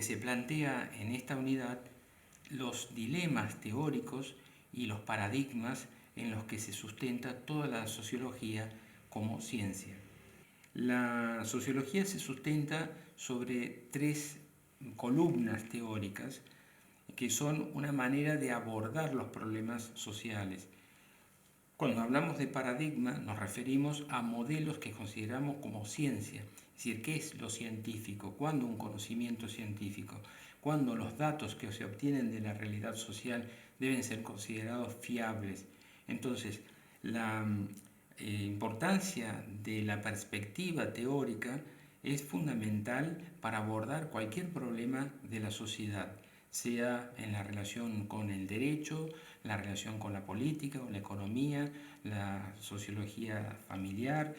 Se plantea en esta unidad los dilemas teóricos y los paradigmas en los que se sustenta toda la sociología como ciencia. La sociología se sustenta sobre tres columnas teóricas que son una manera de abordar los problemas sociales. Cuando hablamos de paradigma nos referimos a modelos que consideramos como ciencia, es decir, ¿qué es lo científico? ¿Cuándo un conocimiento científico? ¿Cuándo los datos que se obtienen de la realidad social deben ser considerados fiables? Entonces, la importancia de la perspectiva teórica es fundamental para abordar cualquier problema de la sociedad, sea en la relación con el derecho, la relación con la política o la economía, la sociología familiar.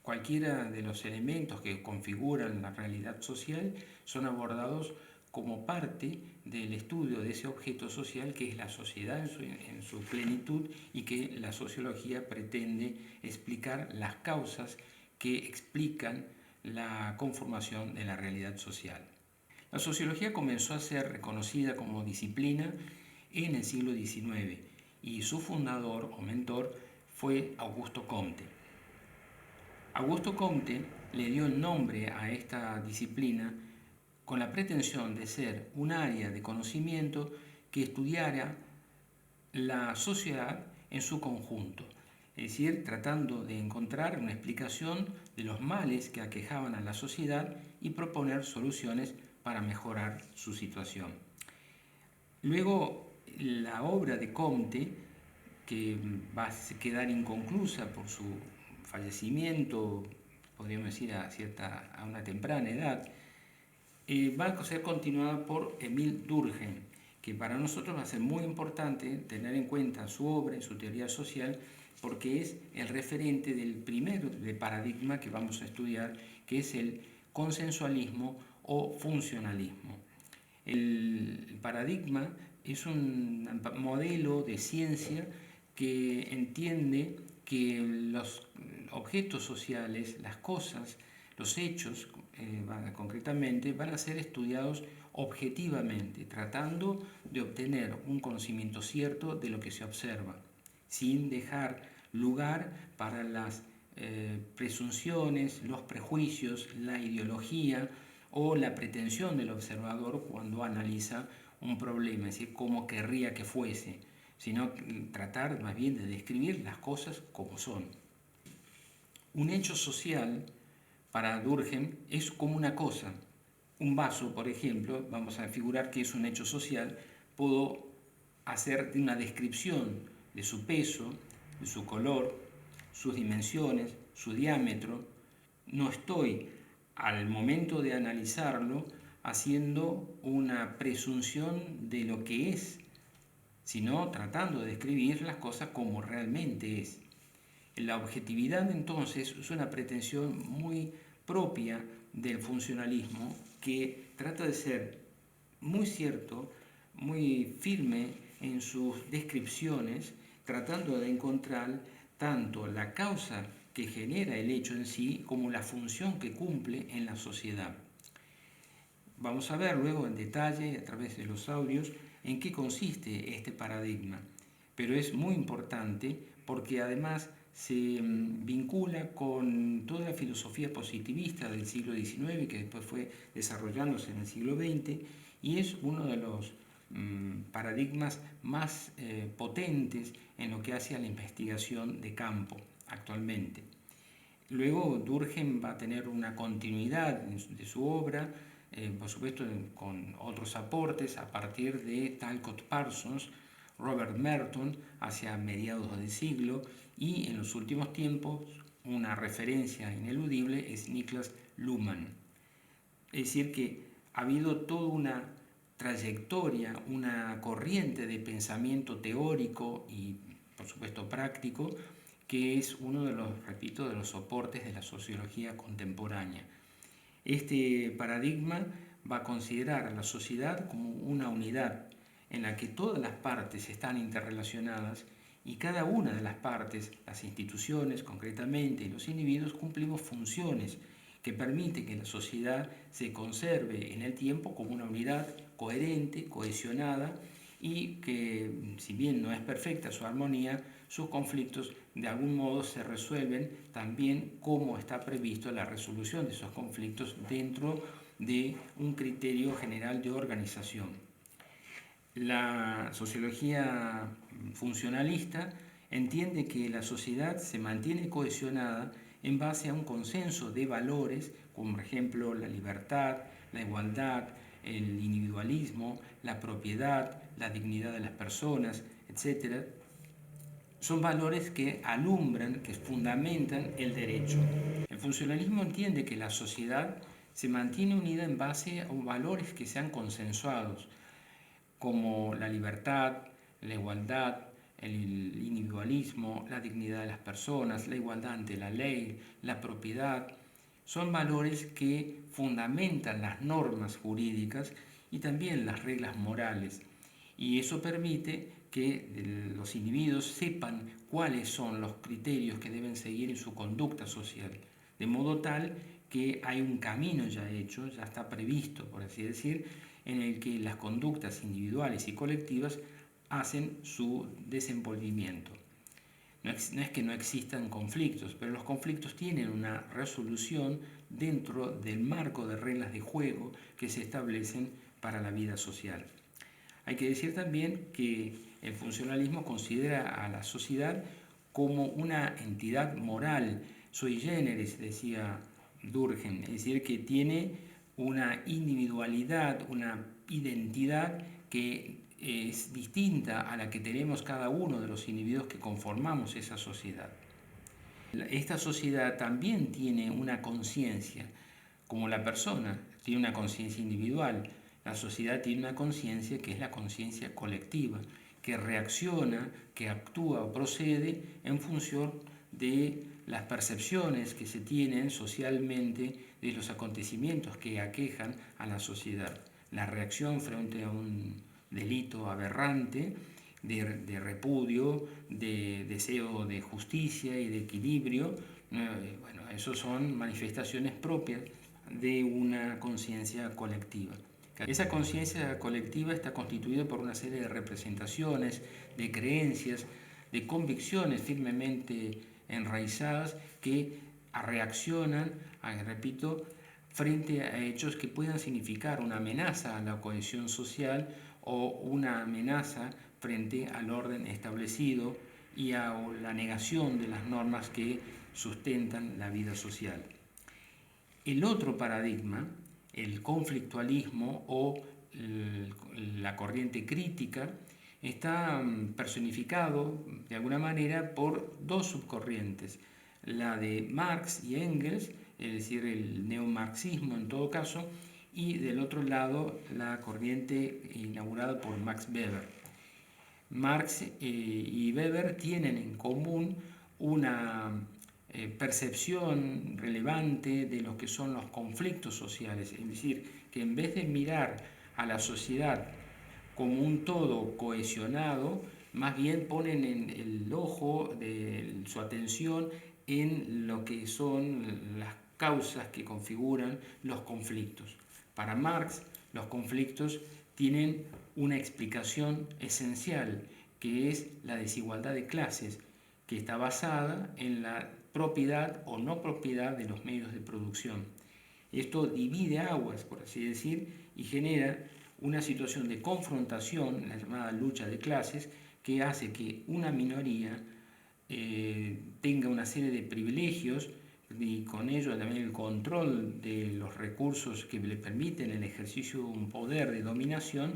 Cualquiera de los elementos que configuran la realidad social son abordados como parte del estudio de ese objeto social que es la sociedad en su plenitud y que la sociología pretende explicar las causas que explican la conformación de la realidad social. La sociología comenzó a ser reconocida como disciplina en el siglo XIX y su fundador o mentor fue Augusto Comte. Augusto Comte le dio el nombre a esta disciplina con la pretensión de ser un área de conocimiento que estudiara la sociedad en su conjunto, es decir, tratando de encontrar una explicación de los males que aquejaban a la sociedad y proponer soluciones para mejorar su situación. Luego, la obra de Comte, que va a quedar inconclusa por su fallecimiento, podríamos decir a una temprana edad, va a ser continuada por Émile Durkheim, que para nosotros va a ser muy importante tener en cuenta su obra y su teoría social, porque es el referente del primer paradigma que vamos a estudiar, que es el consensualismo o funcionalismo. El paradigma es un modelo de ciencia que entiende que los objetos sociales, las cosas, los hechos concretamente, van a ser estudiados objetivamente, tratando de obtener un conocimiento cierto de lo que se observa, sin dejar lugar para las presunciones, los prejuicios, la ideología o la pretensión del observador cuando analiza un problema, es decir, cómo querría que fuese, sino tratar más bien de describir las cosas como son. Un hecho social para Durkheim es como una cosa. Un vaso, por ejemplo, vamos a figurar que es un hecho social, puedo hacer una descripción de su peso, de su color, sus dimensiones, su diámetro. No estoy al momento de analizarlo haciendo una presunción de lo que es, sino tratando de describir las cosas como realmente es. La objetividad entonces es una pretensión muy propia del funcionalismo que trata de ser muy cierto, muy firme en sus descripciones, tratando de encontrar tanto la causa que genera el hecho en sí como la función que cumple en la sociedad. Vamos a ver luego en detalle, a través de los audios, en qué consiste este paradigma, pero es muy importante porque además se vincula con toda la filosofía positivista del siglo XIX, que después fue desarrollándose en el siglo XX, y es uno de los paradigmas más potentes en lo que hace a la investigación de campo actualmente. Luego Durkheim va a tener una continuidad de su obra, por supuesto con otros aportes a partir de Talcott Parsons, Robert Merton hacia mediados del siglo, y en los últimos tiempos una referencia ineludible es Niklas Luhmann. Es decir que ha habido toda una trayectoria, una corriente de pensamiento teórico y por supuesto práctico que es uno de los, repito, de los soportes de la sociología contemporánea. Este paradigma va a considerar a la sociedad como una unidad en la que todas las partes están interrelacionadas y cada una de las partes, las instituciones concretamente y los individuos, cumplimos funciones que permite que la sociedad se conserve en el tiempo como una unidad coherente, cohesionada y que, si bien no es perfecta su armonía, sus conflictos de algún modo se resuelven también como está previsto la resolución de esos conflictos dentro de un criterio general de organización. La sociología funcionalista entiende que la sociedad se mantiene cohesionada en base a un consenso de valores, como por ejemplo la libertad, la igualdad, el individualismo, la propiedad, la dignidad de las personas, etc. Son valores que alumbran, que fundamentan el derecho. El funcionalismo entiende que la sociedad se mantiene unida en base a valores que sean consensuados, como la libertad, la igualdad, el individualismo, la dignidad de las personas, la igualdad ante la ley, la propiedad. Son valores que fundamentan las normas jurídicas y también las reglas morales. Y eso permite que los individuos sepan cuáles son los criterios que deben seguir en su conducta social, de modo tal que hay un camino ya hecho, ya está previsto, por así decir, en el que las conductas individuales y colectivas hacen su desenvolvimiento. No es que no existan conflictos, pero los conflictos tienen una resolución dentro del marco de reglas de juego que se establecen para la vida social. Hay que decir también que el funcionalismo considera a la sociedad como una entidad moral, sui generis, decía Durkheim, es decir, que tiene una individualidad, una identidad que es distinta a la que tenemos cada uno de los individuos que conformamos esa sociedad. Esta sociedad también tiene una conciencia, como la persona tiene una conciencia individual. La sociedad tiene una conciencia que es la conciencia colectiva, que reacciona, que actúa o procede en función de las percepciones que se tienen socialmente de los acontecimientos que aquejan a la sociedad. La reacción frente a un delito aberrante, de repudio, de deseo de justicia y de equilibrio, bueno, eso son manifestaciones propias de una conciencia colectiva. Esa conciencia colectiva está constituida por una serie de representaciones, de creencias, de convicciones firmemente enraizadas que reaccionan, repito, frente a hechos que puedan significar una amenaza a la cohesión social o una amenaza frente al orden establecido y a la negación de las normas que sustentan la vida social. El otro paradigma, el conflictualismo o la corriente crítica, está personificado de alguna manera por dos subcorrientes, la de Marx y Engels, es decir, el neomarxismo en todo caso, y del otro lado la corriente inaugurada por Max Weber. Marx y Weber tienen en común una percepción relevante de lo que son los conflictos sociales, es decir, que en vez de mirar a la sociedad como un todo cohesionado, más bien ponen en el ojo de su atención en lo que son las causas que configuran los conflictos. Para Marx, los conflictos tienen una explicación esencial, que es la desigualdad de clases, que está basada en la propiedad o no propiedad de los medios de producción. Esto divide aguas, por así decir, y genera una situación de confrontación, la llamada lucha de clases, que hace que una minoría tenga una serie de privilegios y con ello también el control de los recursos que le permiten el ejercicio de un poder de dominación,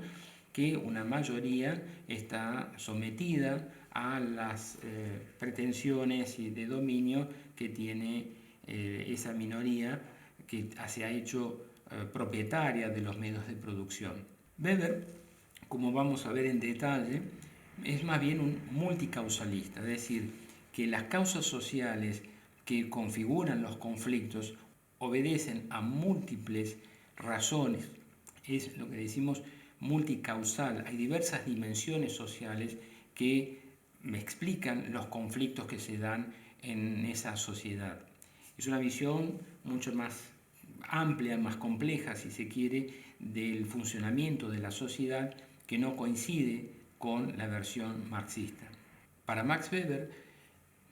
que una mayoría está sometida a las pretensiones de dominio que tiene esa minoría que se ha hecho propietaria de los medios de producción. Weber, como vamos a ver en detalle, es más bien un multicausalista, es decir, que las causas sociales que configuran los conflictos obedecen a múltiples razones. Es lo que decimos multicausal. Hay diversas dimensiones sociales que explican los conflictos que se dan en esa sociedad. Es una visión mucho más amplia, más compleja, si se quiere, del funcionamiento de la sociedad que no coincide con la versión marxista. Para Max Weber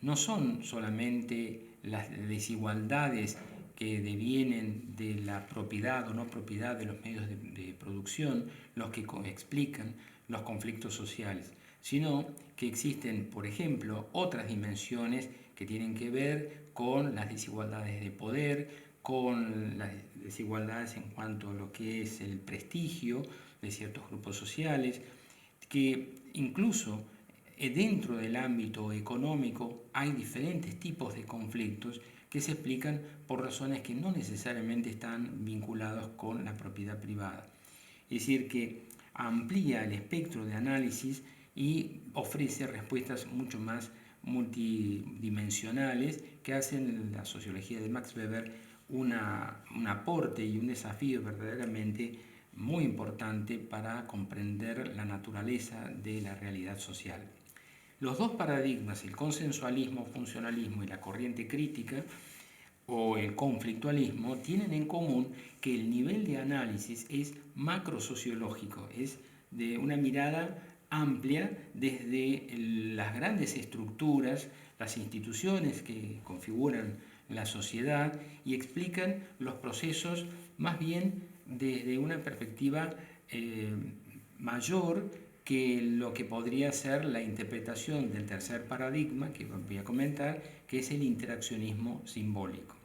no son solamente las desigualdades que devienen de la propiedad o no propiedad de los medios de producción los que explican los conflictos sociales, sino que existen, por ejemplo, otras dimensiones que tienen que ver con las desigualdades de poder, con las desigualdades en cuanto a lo que es el prestigio de ciertos grupos sociales, que incluso dentro del ámbito económico hay diferentes tipos de conflictos que se explican por razones que no necesariamente están vinculados con la propiedad privada. Es decir, que amplía el espectro de análisis y ofrece respuestas mucho más multidimensionales que hacen la sociología de Max Weber un aporte y un desafío verdaderamente muy importante para comprender la naturaleza de la realidad social. Los dos paradigmas, el consensualismo, funcionalismo y la corriente crítica o el conflictualismo, tienen en común que el nivel de análisis es macrosociológico, es de una mirada amplia desde las grandes estructuras, las instituciones que configuran la sociedad y explican los procesos más bien desde una perspectiva mayor que lo que podría ser la interpretación del tercer paradigma que voy a comentar, que es el interaccionismo simbólico.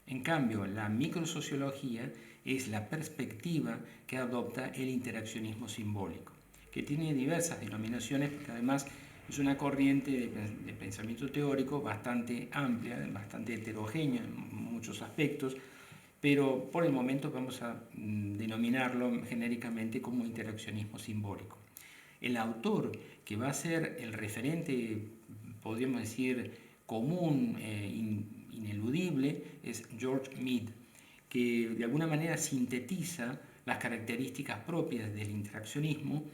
En cambio, la microsociología es la perspectiva que adopta el interaccionismo simbólico, que tiene diversas denominaciones, porque además es una corriente de pensamiento teórico bastante amplia, bastante heterogénea en muchos aspectos, pero por el momento vamos a denominarlo genéricamente como interaccionismo simbólico. El autor que va a ser el referente, podríamos decir, común, ineludible, es George Mead, que de alguna manera sintetiza las características propias del interaccionismo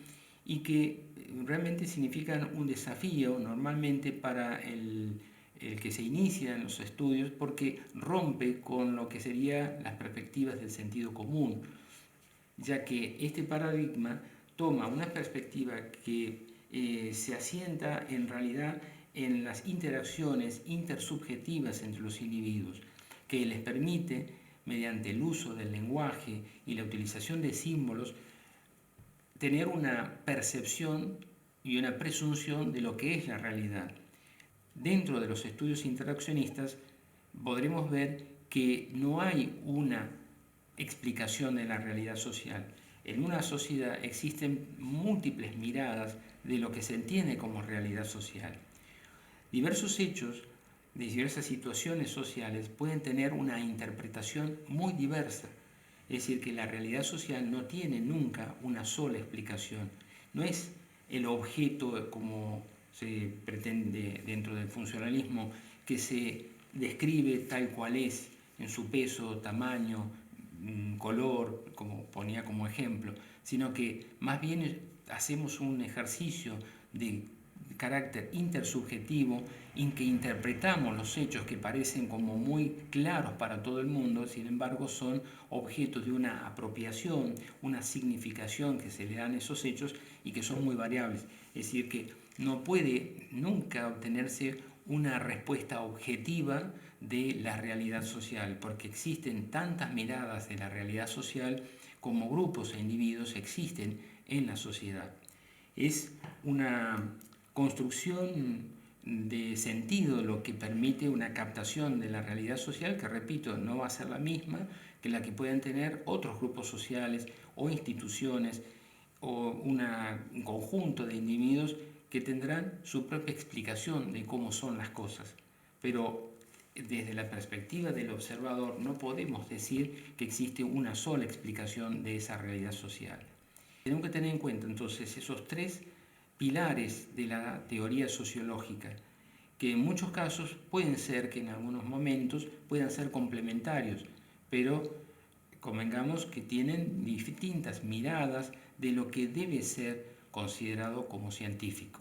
y que realmente significan un desafío normalmente para el que se inicia en los estudios porque rompe con lo que serían las perspectivas del sentido común, ya que este paradigma toma una perspectiva que se asienta en realidad en las interacciones intersubjetivas entre los individuos, que les permite, mediante el uso del lenguaje y la utilización de símbolos, tener una percepción y una presunción de lo que es la realidad. Dentro de los estudios interaccionistas podremos ver que no hay una explicación de la realidad social. En una sociedad existen múltiples miradas de lo que se entiende como realidad social. Diversos hechos de diversas situaciones sociales pueden tener una interpretación muy diversa. Es decir, que la realidad social no tiene nunca una sola explicación. No es el objeto, como se pretende dentro del funcionalismo, que se describe tal cual es, en su peso, tamaño, color, como ponía como ejemplo, sino que más bien hacemos un ejercicio de carácter intersubjetivo en que interpretamos los hechos que parecen como muy claros para todo el mundo, sin embargo son objetos de una apropiación, una significación que se le dan a esos hechos y que son muy variables. Es decir, que no puede nunca obtenerse una respuesta objetiva de la realidad social, porque existen tantas miradas de la realidad social como grupos e individuos existen en la sociedad. Es una construcción de sentido lo que permite una captación de la realidad social que, repito, no va a ser la misma que la que pueden tener otros grupos sociales o instituciones o un conjunto de individuos que tendrán su propia explicación de cómo son las cosas. Pero desde la perspectiva del observador no podemos decir que existe una sola explicación de esa realidad social. Tenemos que tener en cuenta entonces esos tres pilares de la teoría sociológica, que en muchos casos pueden ser que en algunos momentos puedan ser complementarios, pero convengamos que tienen distintas miradas de lo que debe ser considerado como científico.